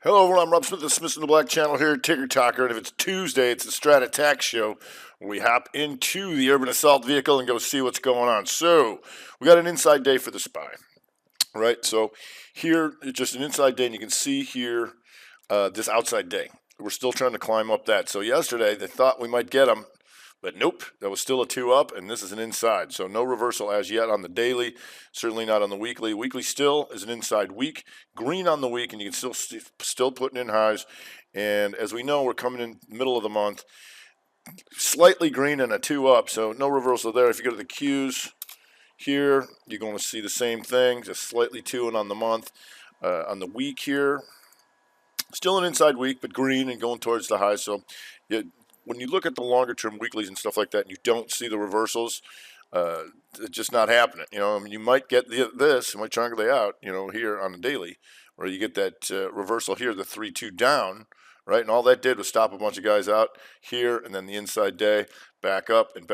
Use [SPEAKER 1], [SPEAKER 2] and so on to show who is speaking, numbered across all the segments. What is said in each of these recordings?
[SPEAKER 1] Hello everyone, I'm Rob Smith, the Smith in the Black channel here at Ticker Talker, and if it's Tuesday, it's the Strat Attack Show, where we hop into the urban assault vehicle and go see what's going on. So, we got an inside day for the SPY, right? So, here, it's just an inside day, and you can see here this outside day. We're still trying to climb up that. So, yesterday, they thought we might get them, but nope, that was still a 2 up, and this is an inside. So no reversal as yet on the daily, certainly not on the weekly. Weekly still is an inside week, green on the week, and you can still putting in highs. And as we know, we're coming in middle of the month, slightly green and a 2 up, so no reversal there. If you go to the Qs here, you're going to see the same thing, just slightly 2-ing on the month. On the week here, still an inside week, but green and going towards the high. So when you look at the longer term weeklies and stuff like that, and you don't see the reversals, it's just not happening. I mean, you might get this, you might triangulate out, here on the daily, where you get that reversal here, the 3-2 down, right? And all that did was stop a bunch of guys out here, and then the inside day, back up, and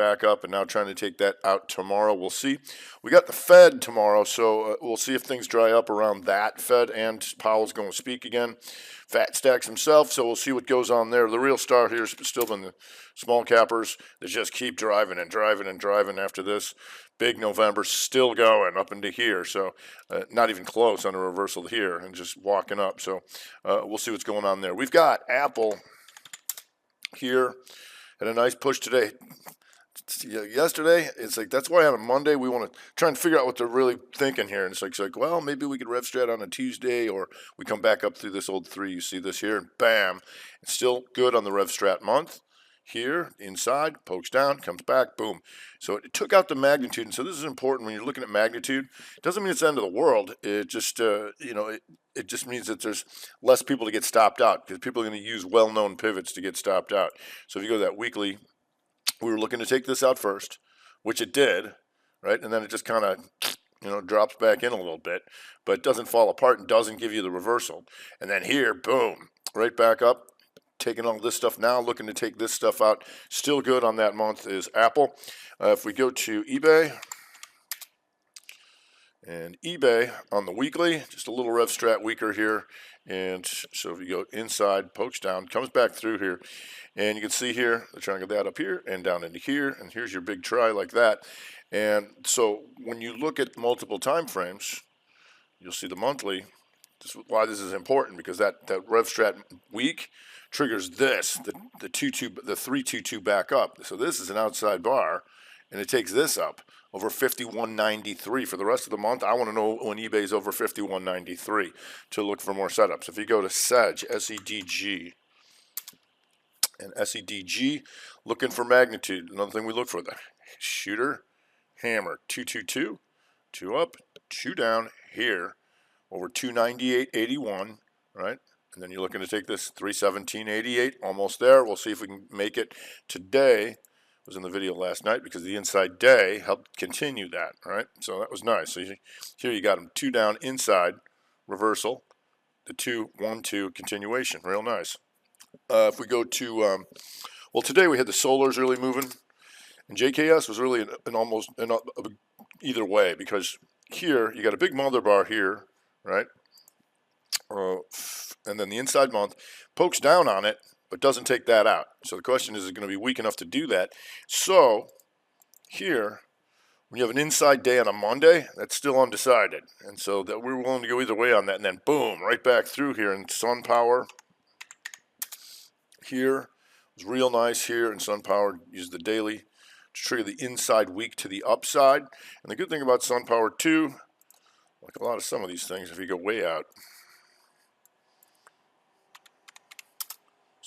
[SPEAKER 1] now trying to take that out tomorrow. We'll see. We got the Fed tomorrow, so we'll see if things dry up around that. Fed and Powell's going to speak again. Fat stacks himself, so we'll see what goes on there. The real star here has still been the small cappers that just keep driving and driving and driving after this. Big November still going up into here, so not even close on a reversal here and just walking up. So we'll see what's going on there. We've got Apple here. Had a nice push today. Yesterday, it's like that's why on a Monday we want to try and figure out what they're really thinking here. And it's like, well, maybe we could rev strat on a Tuesday, or we come back up through this old 3. You see this here, and bam, it's still good on the rev strat month. Here, inside, pokes down, comes back, boom. So it took out the magnitude, and so this is important when you're looking at magnitude. It doesn't mean it's the end of the world. It just, it just means that there's less people to get stopped out, because people are going to use well-known pivots to get stopped out. So if you go to that weekly, we were looking to take this out first, which it did, right? And then it just kind of, drops back in a little bit, but it doesn't fall apart and doesn't give you the reversal. And then here, boom, right back up, taking all this stuff now, looking to take this stuff out. Still good on that month is Apple. If we go to eBay, and eBay on the weekly, just a little rev strat weaker here. And so if you go inside, pokes down, comes back through here, and you can see here, they're trying to get that up here and down into here, and here's your big try like that. And so when you look at multiple time frames, you'll see the monthly. This is why this is important, because that rev strat week triggers this, the 3-2-2 back up. So this is an outside bar, and it takes this up over 51.93 for the rest of the month. I want to know when eBay's over 51.93 to look for more setups. If you go to SEDG, SEDG, and SEDG, looking for magnitude. Another thing we look for, the shooter, hammer, 2-2-2, 2 up, 2 down here, over 298.81, right? And then you're looking to take this 317.88, almost there. We'll see if we can make it today. Was in the video last night because the inside day helped continue that, right? So that was nice. So here you got them 2 down inside reversal, the 2-1-2 continuation, real nice. If we go to well, today we had the solars really moving, and JKS was really either way, because here you got a big mother bar here, right? And then the inside month pokes down on it, but doesn't take that out. So the question is it going to be weak enough to do that? So here, when you have an inside day on a Monday, that's still undecided. And so that we're willing to go either way on that. And then boom, right back through here. And SunPower here was real nice here. And SunPower used the daily to trigger the inside week to the upside. And the good thing about SunPower too, like a lot of some of these things, if you go way out,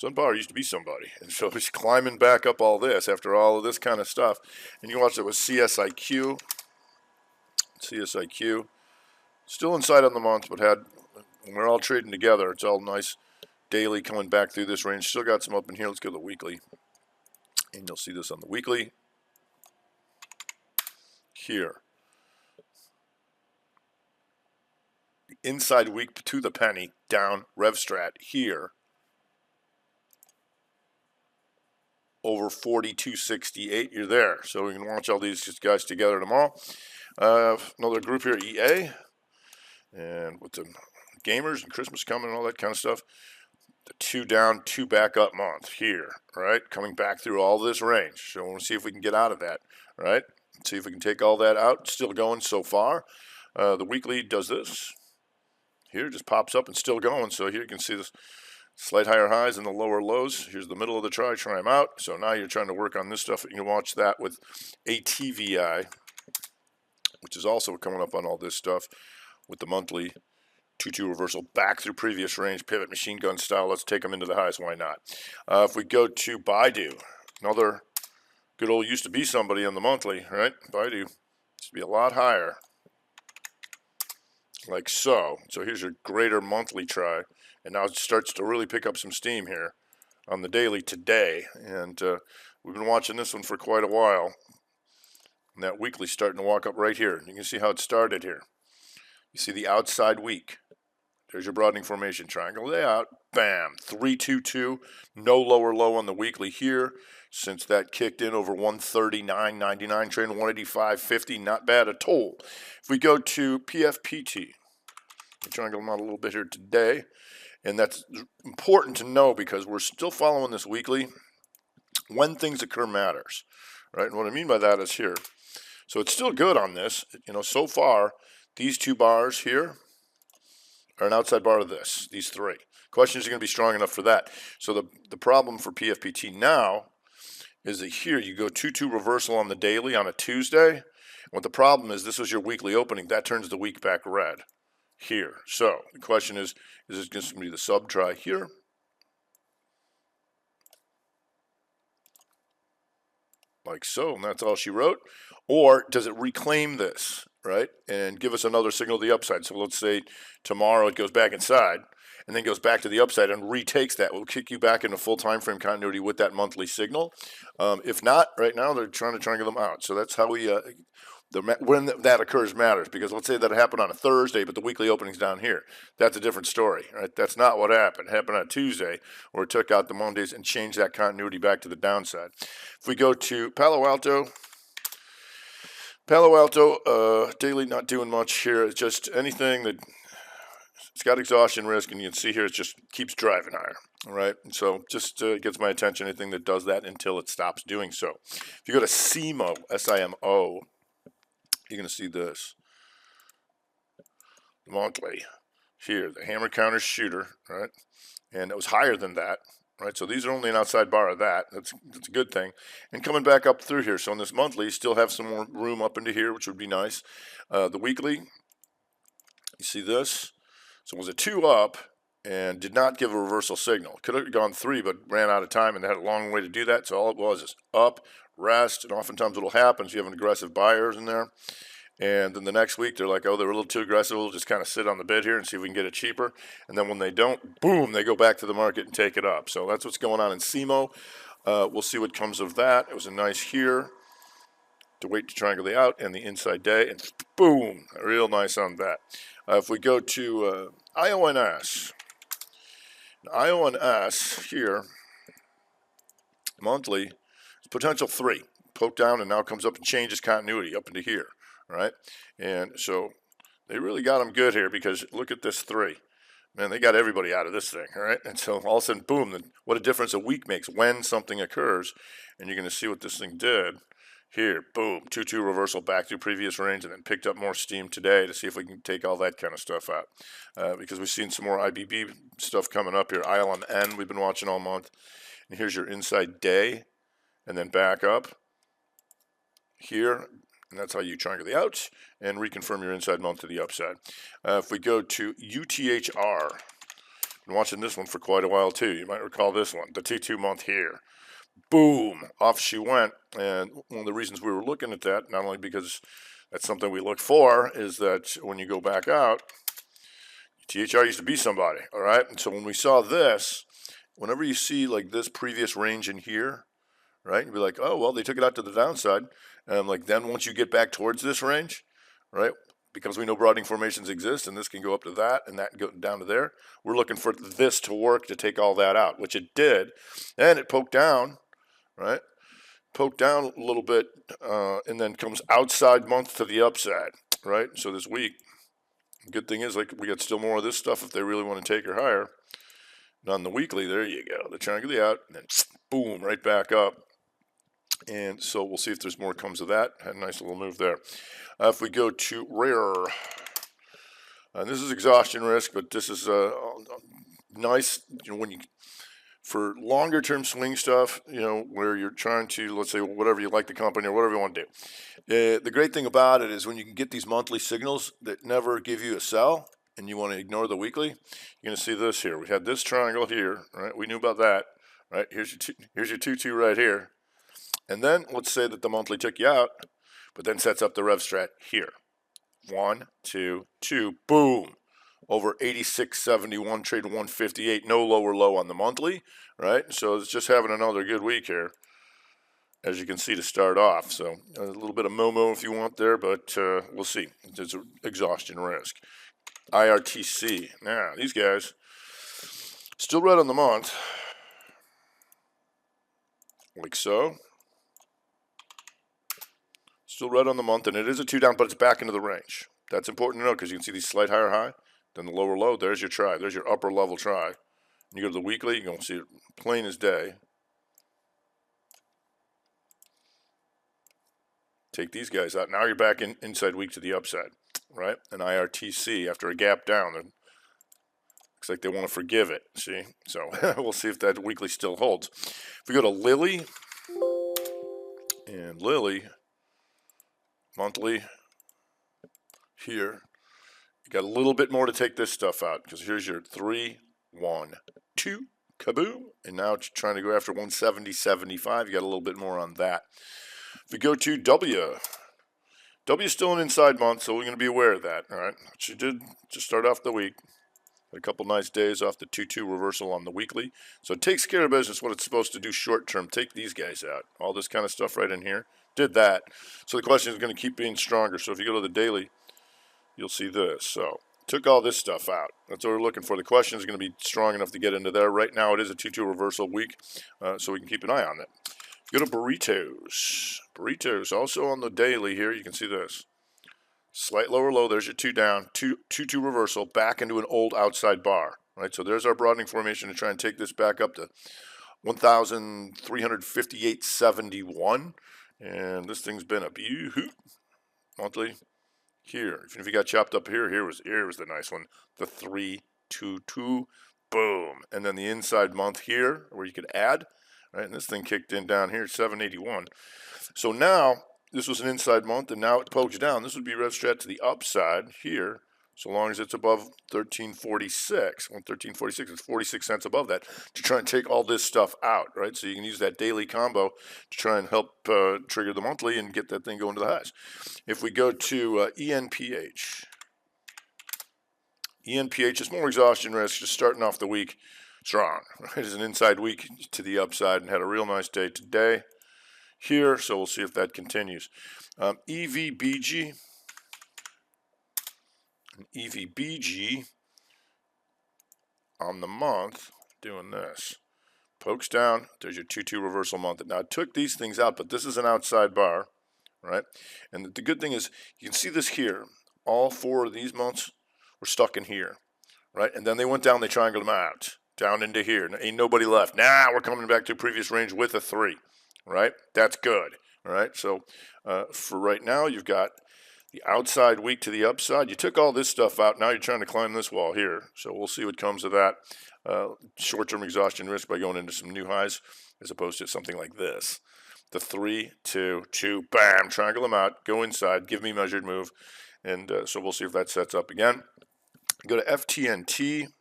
[SPEAKER 1] SunPower used to be somebody, and so he's climbing back up all this after all of this kind of stuff. And you can watch it with CSIQ. CSIQ, still inside on the month, but when we're all trading together, it's all nice daily coming back through this range. Still got some up in here. Let's go to the weekly, and you'll see this on the weekly here. The inside week to the penny, down rev strat here. Over 42.68, you're there. So we can watch all these guys together tomorrow. Another group here, EA, and with the gamers and Christmas coming and all that kind of stuff. The 2 down, 2 back up month here, right? Coming back through all this range. So we'll see if we can get out of that, right? See if we can take all that out. Still going so far. The weekly does this. Here, just pops up and still going. So here you can see this slight higher highs and the lower lows. Here's the middle of the try them out. So now you're trying to work on this stuff. You can watch that with ATVI, which is also coming up on all this stuff with the monthly 2-2 reversal back through previous range, pivot, machine gun style. Let's take them into the highs. Why not? If we go to Baidu, another good old used to be somebody on the monthly, right? Baidu used to be a lot higher, like so. So here's your greater monthly try, and now it starts to really pick up some steam here on the daily today. And we've been watching this one for quite a while. And that weekly starting to walk up right here. You can see how it started here. You see the outside week. There's your broadening formation triangle layout. Bam, 322, no lower low on the weekly here. Since that kicked in over 139.99, trading 185.50, not bad at all. If we go to PFPT, we're triangle them out a little bit here today, and that's important to know because we're still following this weekly. When things occur matters, right? And what I mean by that is here. So it's still good on this, so far. These 2 bars here are an outside bar of this, these 3. Question is, going to be strong enough for that. So the problem for PFPT now is that here you go 2-2 reversal on the daily on a Tuesday. What the problem is, this was your weekly opening. That turns the week back red here. So the question is this going to be the sub try here? Like so, and that's all she wrote. Or does it reclaim this, right, and give us another signal to the upside? So let's say tomorrow it goes back inside and then goes back to the upside and retakes that. We'll kick you back into full time frame continuity with that monthly signal. If not, right now they're trying to triangle them out. So that's how we when that occurs matters, because let's say that it happened on a Thursday, but the weekly opening's down here. That's a different story, right? That's not what happened. It happened on Tuesday, where it took out the Mondays and changed that continuity back to the downside. If we go to Palo Alto, daily not doing much here. It's just anything that it's got exhaustion risk, and you can see here it just keeps driving higher. All right, and so just gets my attention, anything that does that until it stops doing so. If you go to SIMO, S-I-M-O, you're going to see this monthly here, the hammer counter shooter, right? And it was higher than that, right? So these are only an outside bar of that. That's a good thing. And coming back up through here. So in this monthly, you still have some more room up into here, which would be nice. The weekly, you see this? So it was a 2 up and did not give a reversal signal. Could have gone 3, but ran out of time and had a long way to do that. So all it was is up, rest, and oftentimes what'll happen is you have an aggressive buyers in there. And then the next week, they're like, oh, they were a little too aggressive. We'll just kind of sit on the bid here and see if we can get it cheaper. And then when they don't, boom, they go back to the market and take it up. So that's what's going on in SIMO. We'll see what comes of that. It was a nice here to wait to triangulate out and the inside day. And boom, real nice on that. If we go to IONS. IONS here, monthly, potential 3. Poke down and now comes up and changes continuity up into here. Right, and so they really got them good here, because look at this 3. Man, they got everybody out of this thing, all right? And so all of a sudden, boom, what a difference a week makes when something occurs. And you're going to see what this thing did here. Boom, 2-2 reversal back through previous range, and then picked up more steam today to see if we can take all that kind of stuff out. Because we've seen some more IBB stuff coming up here. ILMN we've been watching all month. And here's your inside day, and then back up here. And that's how you triangulate out and reconfirm your inside month to the upside. If we go to UTHR, been watching this one for quite a while too. You might recall this one, the 2-2 month here. Boom, off she went. And one of the reasons we were looking at that, not only because that's something we look for, is that when you go back out, UTHR used to be somebody, all right? And so when we saw this, whenever you see like this previous range in here, right, you'd be like, oh, well, they took it out to the downside. Like then once you get back towards this range, right, because we know broadening formations exist, and this can go up to that and that can go down to there, we're looking for this to work to take all that out, which it did. And it poked down, right, poked down a little bit, and then comes outside month to the upside, right? So this week, Good thing is, like, we got still more of this stuff if they really want to take her higher. And on the weekly, there you go. The triangle out, and then boom, right back up. And so we'll see if there's more comes of that. Had a nice little move there. If we go to rare, and this is exhaustion risk, but this is nice, when you, for longer term swing stuff, where you're trying to, let's say, whatever you like the company or whatever you want to do. The great thing about it is when you can get these monthly signals that never give you a sell and you want to ignore the weekly, you're going to see this here. We had this triangle here, right? We knew about that, right? Here's your 2-2 right here. And then let's say that the monthly took you out, but then sets up the rev strat here. 1, 2, 2, boom. Over 86.71, trade 158, no lower low on the monthly, right? So it's just having another good week here, as you can see, to start off. So a little bit of Momo if you want there, but we'll see. There's an exhaustion risk. IRTC. Now, these guys, still red on the month, like so. Still red on the month, and it is a 2 down, but it's back into the range. That's important to know because you can see these slight higher high, then the lower low. There's your try. There's your upper level try. You go to the weekly, you're going to see it plain as day. Take these guys out. Now you're back inside week to the upside, right? An IRTC after a gap down. Looks like they want to forgive it, see? So we'll see if that weekly still holds. If we go to Lily, and Lily, monthly, here, you got a little bit more to take this stuff out because here's your 3, 1, 2, kaboom, and now it's trying to go after 170.75. You got a little bit more on that. If we go to W is still an inside month, so we're going to be aware of that. All right, she did just start off the week. Had a couple nice days off the 2-2 reversal on the weekly, so it takes care of business. What it's supposed to do short term, take these guys out. All this kind of stuff right in here did that. So the question is going to keep being stronger. So if you go to the daily, you'll see this. So took all this stuff out. That's what we're looking for. The question is going to be strong enough to get into there. Right now it is a 2-2 reversal week, so we can keep an eye on it. Go to burritos. Burritos also on the daily here. You can see this. Slight lower low. There's your 2 down. 2-2 reversal back into an old outside bar. Right. So there's our broadening formation to try and take this back up to 1,358.71. And this thing's been a yoo-hoo monthly here. Even if you got chopped up here, here was the nice one. The 3-2-2. Boom. And then the inside month here where you could add. Right, and this thing kicked in down here, 781. So now, this was an inside month, and now it pokes down. This would be rev strat to the upside here, so long as it's above 1346. 1346 is 46 cents above that to try and take all this stuff out, right? So you can use that daily combo to try and help trigger the monthly and get that thing going to the highs. If we go to ENPH. ENPH is more exhaustion risk, just starting off the week strong. It is an inside week to the upside and had a real nice day today here, so we'll see if that continues. EVBG. EVBG on the month doing this. Pokes down. There's your 2-2 reversal month. Now, I took these things out, but this is an outside bar, right? And the good thing is you can see this here. All 4 of these months were stuck in here, right? And then they went down, they triangled them out. Down into here. Ain't nobody left. Now we're coming back to previous range with a 3, right? That's good, all right? So for right now, you've got the outside week to the upside. You took all this stuff out. Now you're trying to climb this wall here. So we'll see what comes of that. Short-term exhaustion risk by going into some new highs as opposed to something like this. The 3, 2, 2, bam, triangle them out, go inside, give me measured move. And so we'll see if that sets up again. Go to FTNT.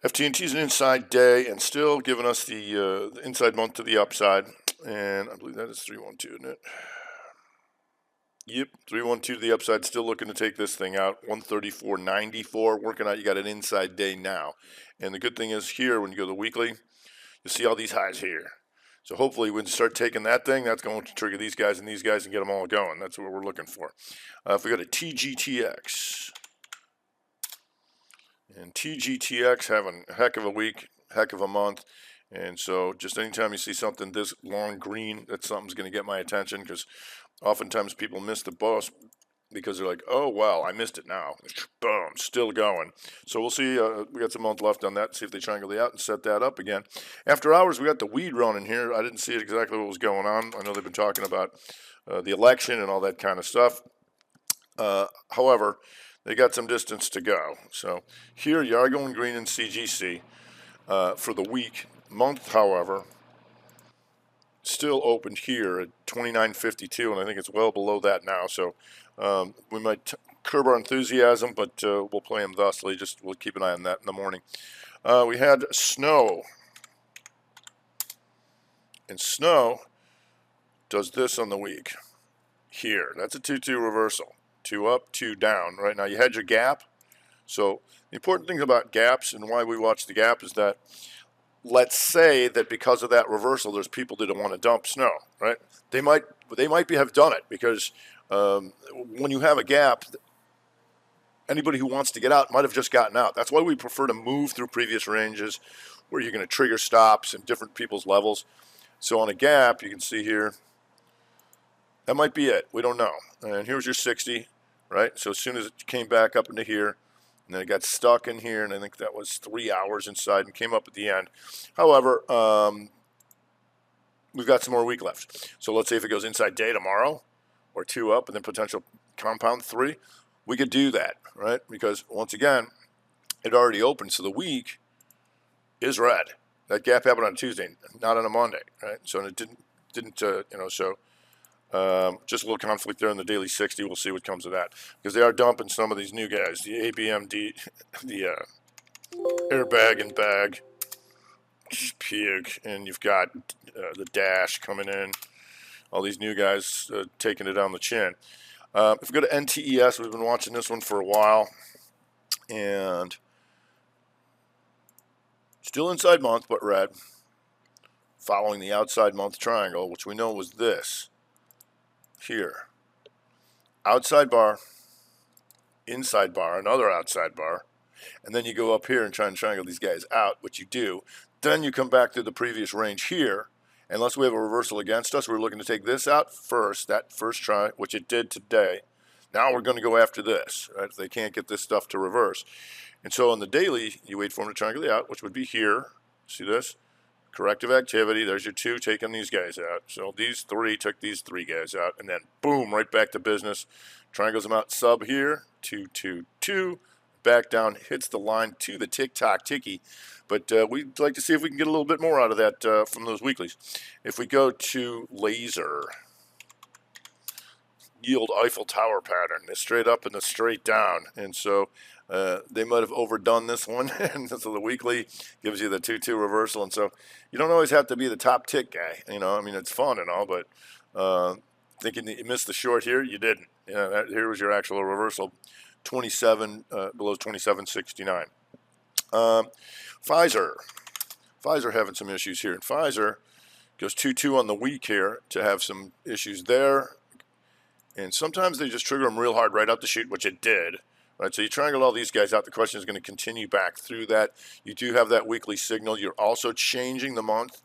[SPEAKER 1] FTNT is an inside day and still giving us the inside month to the upside. And I believe that is 312, isn't it? Yep, 312 to the upside, still looking to take this thing out. 134.94, working out. You got an inside day now. And the good thing is here, when you go to the weekly, you'll see all these highs here. So hopefully when you start taking that thing, that's going to trigger these guys and get them all going. That's what we're looking for. If we go to TGTX. And TGTX having a heck of a week, heck of a month. And so just anytime you see something this long green, that something's going to get my attention because oftentimes people miss the because they're like, oh, well, I missed it now. Boom, still going. So we'll see. We got some month left on that, see if they triangulate out and set that up again. After hours, we got the weed running here. I didn't see exactly what was going on. I know they've been talking about the election and all that kind of stuff. However, they got some distance to go. So here you are going green in CGC for the week. Month, however, still opened here at 29.52, and I think it's well below that now. So we might curb our enthusiasm, but we'll play them thusly. We'll keep an eye on that in the morning. We had snow, and snow does this on the week. Here, that's a 2-2 reversal. 2 up, 2 down. Right now, you had your gap. So the important thing about gaps and why we watch the gap is that, let's say that because of that reversal, there's people that don't want to dump snow, right? They might have done it because when you have a gap, anybody who wants to get out might have just gotten out. That's why we prefer to move through previous ranges where you're going to trigger stops and different people's levels. So on a gap, you can see here, that might be it. We don't know. And here's your 60, right? So as soon as it came back up into here, and then it got stuck in here, and I think that was 3 hours inside and came up at the end. However, we've got some more week left. So let's say if it goes inside day tomorrow, or 2 up, and then potential compound 3, we could do that, right? Because once again, it already opened, so the week is red. That gap happened on Tuesday, not on a Monday, right? So it didn't so just a little conflict there in the daily 60. We'll see what comes of that because they are dumping some of these new guys, the ABMD, the airbag and bag, puke, and you've got the dash coming in. All these new guys taking it on the chin. If we go to NTES, we've been watching this one for a while, and still inside month, but red, following the outside month triangle, which we know was this here. Outside bar, inside bar, another outside bar, and then you go up here and try and triangle these guys out, which you do. Then you come back to the previous range here. Unless we have a reversal against us, we're looking to take this out first, that first try, which it did today. Now we're going to go after this, right? If they can't get this stuff to reverse. And so on the daily, you wait for them to triangulate out, which would be here. See this? Corrective activity. There's your 2 taking these guys out. So these 3 took these 3 guys out, and then boom, right back to business. Triangles them out sub here, 2, 2, 2. Back down, hits the line to the tick-tock ticky. But we'd like to see if we can get a little bit more out of that from those weeklies. If we go to laser, yield Eiffel Tower pattern, the straight up and the straight down. And so they might have overdone this one. And so the weekly gives you the 2-2 reversal. And so you don't always have to be the top tick guy. I mean, it's fun and all, but thinking that you missed the short here, you didn't. Here was your actual reversal. 27 below 27.69. Pfizer having some issues here. And Pfizer goes 2-2 on the week here to have some issues there. And sometimes they just trigger them real hard right out the chute, which it did. Right, so you triangle all these guys out. The question is going to continue back through that. You do have that weekly signal. You're also changing the month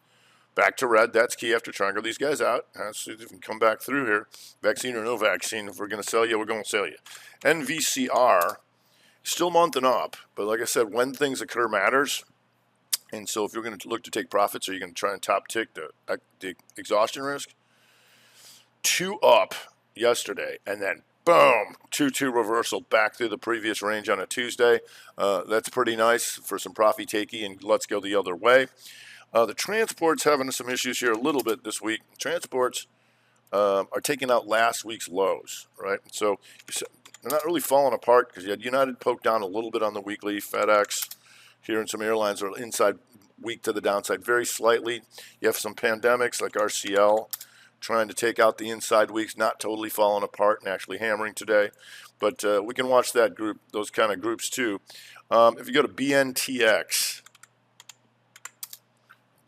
[SPEAKER 1] back to red. That's key after triangle these guys out. So if you can come back through here, vaccine or no vaccine, if we're going to sell you, we're going to sell you. NVCR, still month and up, but like I said, when things occur matters. And so if you're going to look to take profits, or you're going to try and top tick the exhaustion risk, 2 up yesterday, and then boom, 2-2 reversal back through the previous range on a Tuesday. That's pretty nice for some profit takey, and let's go the other way. The transports having some issues here a little bit this week. Transports are taking out last week's lows, right? So they're not really falling apart because you had United poke down a little bit on the weekly. FedEx here and some airlines are inside weak to the downside very slightly. You have some pandemics like RCL trying to take out the inside weeks, not totally falling apart and actually hammering today. But we can watch that group, those kind of groups too. If you go to Bntx,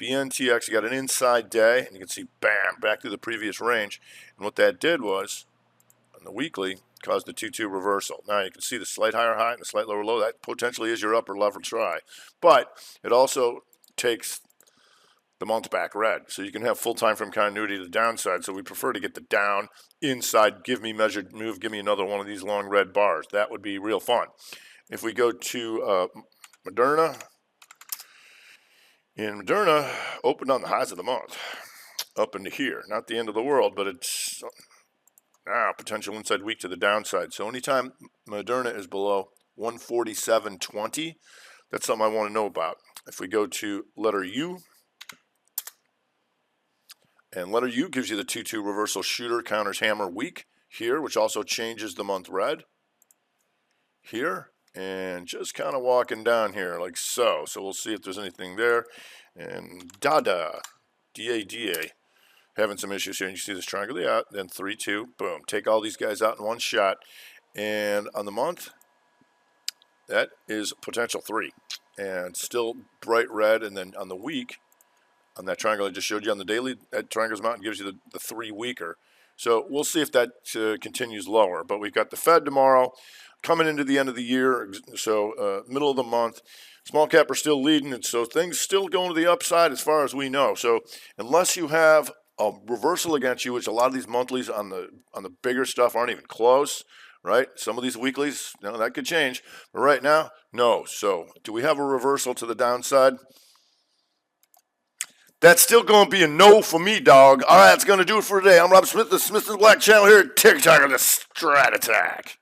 [SPEAKER 1] you got an inside day, and you can see, bam, back to the previous range. And what that did was, on the weekly, caused the 2-2 reversal. Now you can see the slight higher high and the slight lower low. That potentially is your upper level try. But it also takes the month back red. So you can have full time frame continuity to the downside. So we prefer to get the down inside, give me measured move, give me another one of these long red bars. That would be real fun. If we go to Moderna, and Moderna opened on the highs of the month up into here. Not the end of the world, but it's potential inside weak to the downside. So anytime Moderna is below 147.20, that's something I want to know about. If we go to letter U, and letter U gives you the 2-2 reversal shooter, counters hammer weak here, which also changes the month red here, and just kind of walking down here like so. So we'll see if there's anything there. And DADA, D-A-D-A, having some issues here. And you see this triangle out, then 3-2, boom. Take all these guys out in one shot. And on the month, that is potential 3. And still bright red. And then on the week, on that triangle I just showed you on the daily, that triangle's out and gives you the 3 weaker. So we'll see if that continues lower. But we've got the Fed tomorrow coming into the end of the year. So middle of the month. Small cap are still leading, and so things still going to the upside as far as we know. So unless you have a reversal against you, which a lot of these monthlies on the bigger stuff aren't even close, right? Some of these weeklies, that could change. But right now, no. So do we have a reversal to the downside? That's still going to be a no for me, dog. All right, that's going to do it for today. I'm Rob Smith, the Smith and Black channel here at TikTok on the Strat Attack.